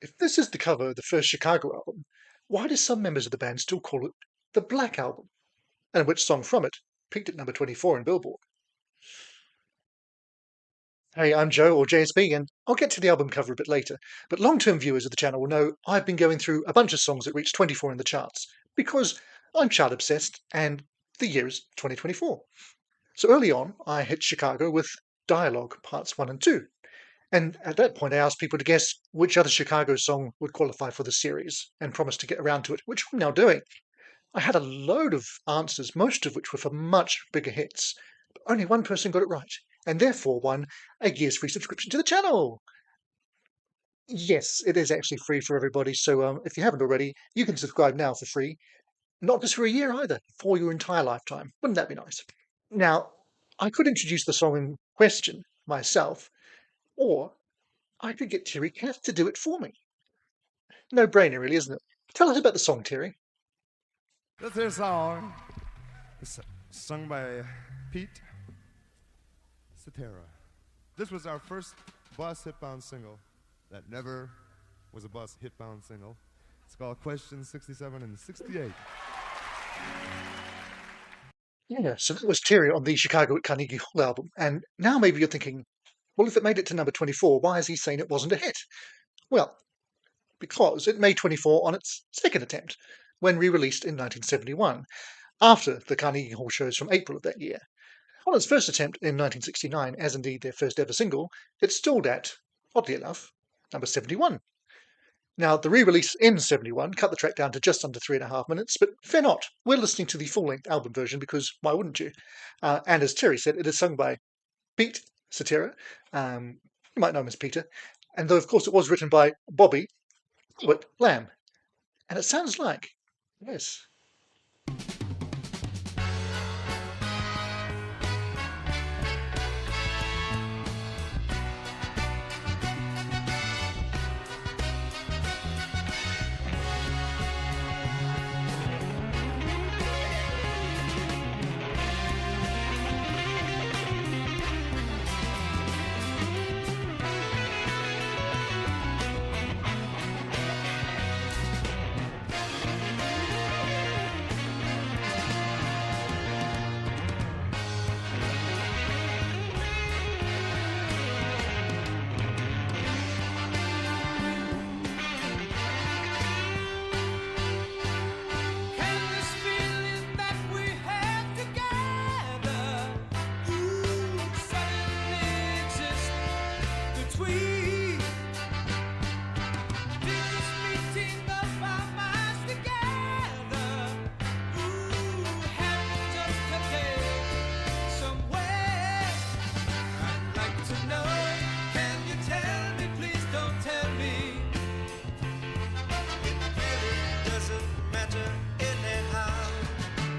If this is the cover of the first Chicago album, why do some members of the band still call it the Black Album? And which song from it peaked at number 24 in Billboard? Hey, I'm Joe, or JSB, and I'll get to the album cover a bit later, but long-term viewers of the channel will know I've been going through a bunch of songs that reached 24 in the charts, because I'm chart-obsessed, and the year is 2024. So early on, I hit Chicago with Dialogue Parts 1 and 2, and at that point I asked people to guess which other Chicago song would qualify for the series, and promised to get around to it, which I'm now doing. I had a load of answers, most of which were for much bigger hits. But only one person got it right, and therefore won a year's free subscription to the channel. Yes, it is actually free for everybody, so if you haven't already, you can subscribe now for free. Not just for a year either, for your entire lifetime. Wouldn't that be nice? Now, I could introduce the song in question myself, or I could get Terry Kath to do it for me. No brainer, really, isn't it? Tell us about the song, Terry. This is a song. It's sung by Pete Cetera. This was our first bus hit-bound single that never was a bus hit-bound single. It's called Question 67 and 68. Yeah, so that was Terry on the Chicago at Carnegie Hall album. And now maybe you're thinking, well, if it made it to number 24, why is he saying it wasn't a hit? Well, because it made 24 on its second attempt, when re-released in 1971, after the Carnegie Hall shows from April of that year. On its first attempt in 1969, as indeed their first ever single, it stalled at, oddly enough, number 71. Now, the re-release in 71 cut the track down to just under 3.5 minutes, but fear not, we're listening to the full-length album version because why wouldn't you? And as Terry said, it is sung by Pete Cetera, you might know him as Peter, and though of course it was written by Robert Lamm. And it sounds like, yes.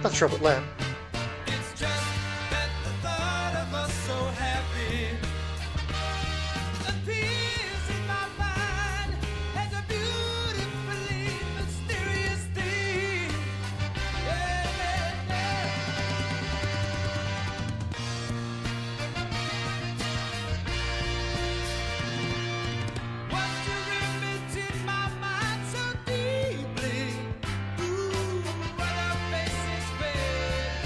That's Robert Lamm. It's just that the thought of us so happy appears in my mind as a beautifully mysterious thing. What's your image in my mind so deeply? Ooh, what a face is red.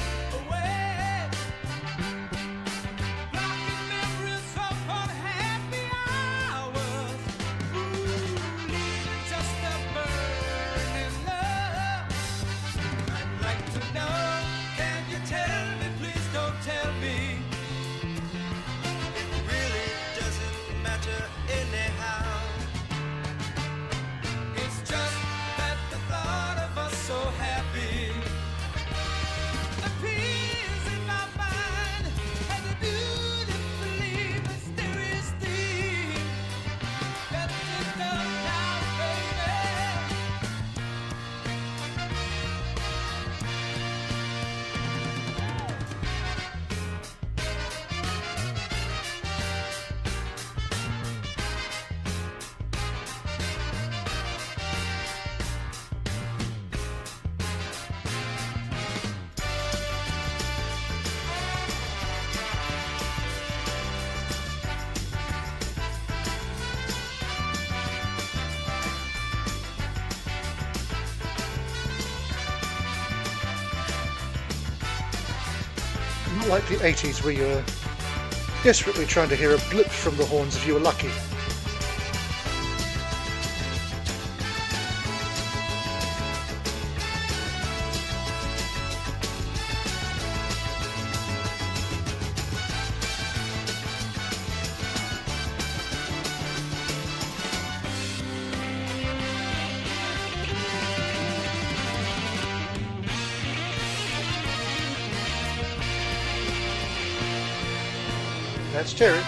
Not like the 80s where you're desperately trying to hear a blip from the horns if you were lucky. That's Terry.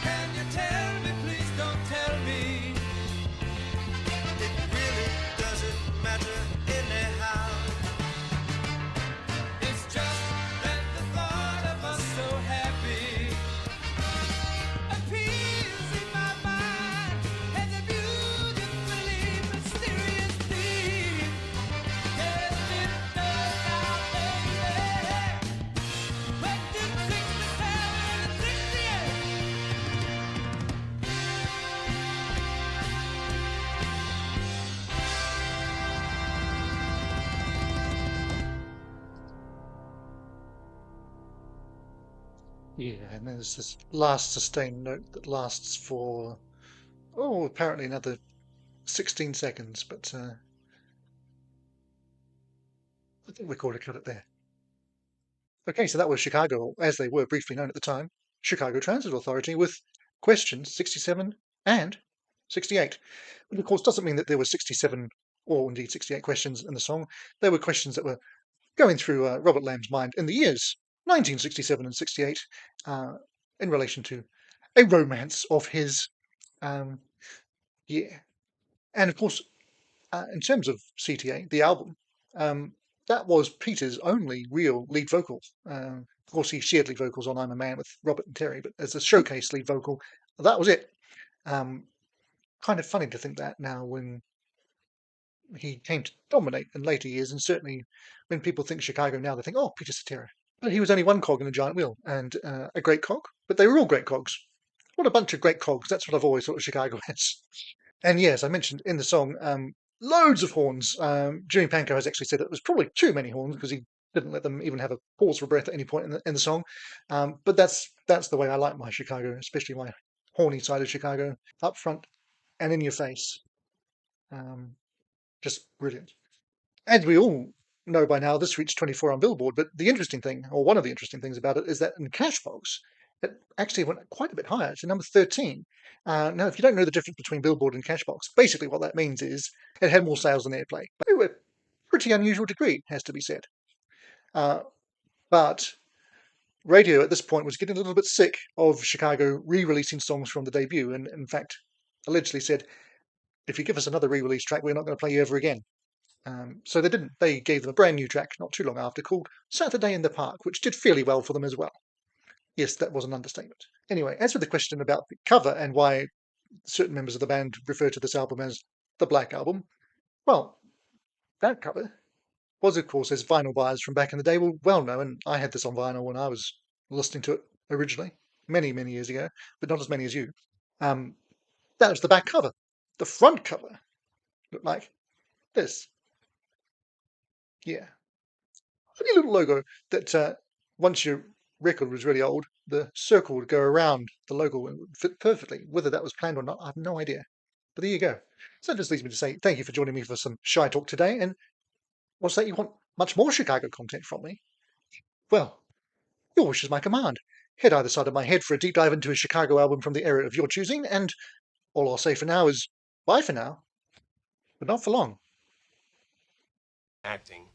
Can you tell me, please don't tell me? It really doesn't matter anyhow. It's just that the thought of us so happy appears in my mind as a beautifully mysterious theme. Yes, it does now, baby. But in 67 and 68. Yeah, and there's this last sustained note that lasts for, oh, apparently another 16 seconds, but I think we're going to cut it there. Okay, so that was Chicago, as they were briefly known at the time, Chicago Transit Authority, with questions 67 and 68. Which of course doesn't mean that there were 67 or indeed 68 questions in the song. There were questions that were going through Robert Lamb's mind in the years 1967 and 68 in relation to a romance of his. Yeah. And of course, in terms of CTA, the album, that was Peter's only real lead vocal. Of course, he shared lead vocals on I'm a Man with Robert and Terry, but as a showcase lead vocal, that was it. Kind of funny to think that now when he came to dominate in later years, and certainly when people think Chicago now, they think, oh, Peter Cetera. But he was only one cog in a giant wheel, and a great cog, but they were all great cogs. What a bunch of great cogs. That's what I've always thought of Chicago as. And yes, I mentioned in the song, loads of horns. Jimmy Pankow has actually said it was probably too many horns because he didn't let them even have a pause for breath at any point in the song. But that's the way I like my Chicago, especially my horny side of Chicago, up front and in your face. Just brilliant. As we all know by now, this reached 24 on Billboard, but the interesting thing, or one of the interesting things about it, is that in Cashbox, it actually went quite a bit higher to number 13. Now, if you don't know the difference between Billboard and Cashbox, basically what that means is it had more sales than Airplay. They were pretty unusual degree, has to be said. But radio at this point was getting a little bit sick of Chicago re-releasing songs from the debut, and in fact, allegedly said, if you give us another re-release track, we're not going to play you ever again. So they didn't. They gave them a brand new track not too long after called Saturday in the Park, which did fairly well for them as well. Yes, that was an understatement. Anyway, as for the question about the cover and why certain members of the band refer to this album as the Black Album, well, that cover was, of course, as vinyl buyers from back in the day were well known. I had this on vinyl when I was listening to it originally, many, many years ago, but not as many as you. That was the back cover. The front cover looked like this. Yeah. Funny little logo that once your record was really old, the circle would go around the logo and would fit perfectly. Whether that was planned or not, I have no idea. But there you go. So that just leads me to say thank you for joining me for some Shy Talk today. And what's that? You want much more Chicago content from me? Well, your wish is my command. Head either side of my head for a deep dive into a Chicago album from the era of your choosing. And all I'll say for now is bye for now, but not for long. Acting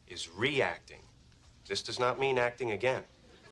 is reacting. This does not mean acting again.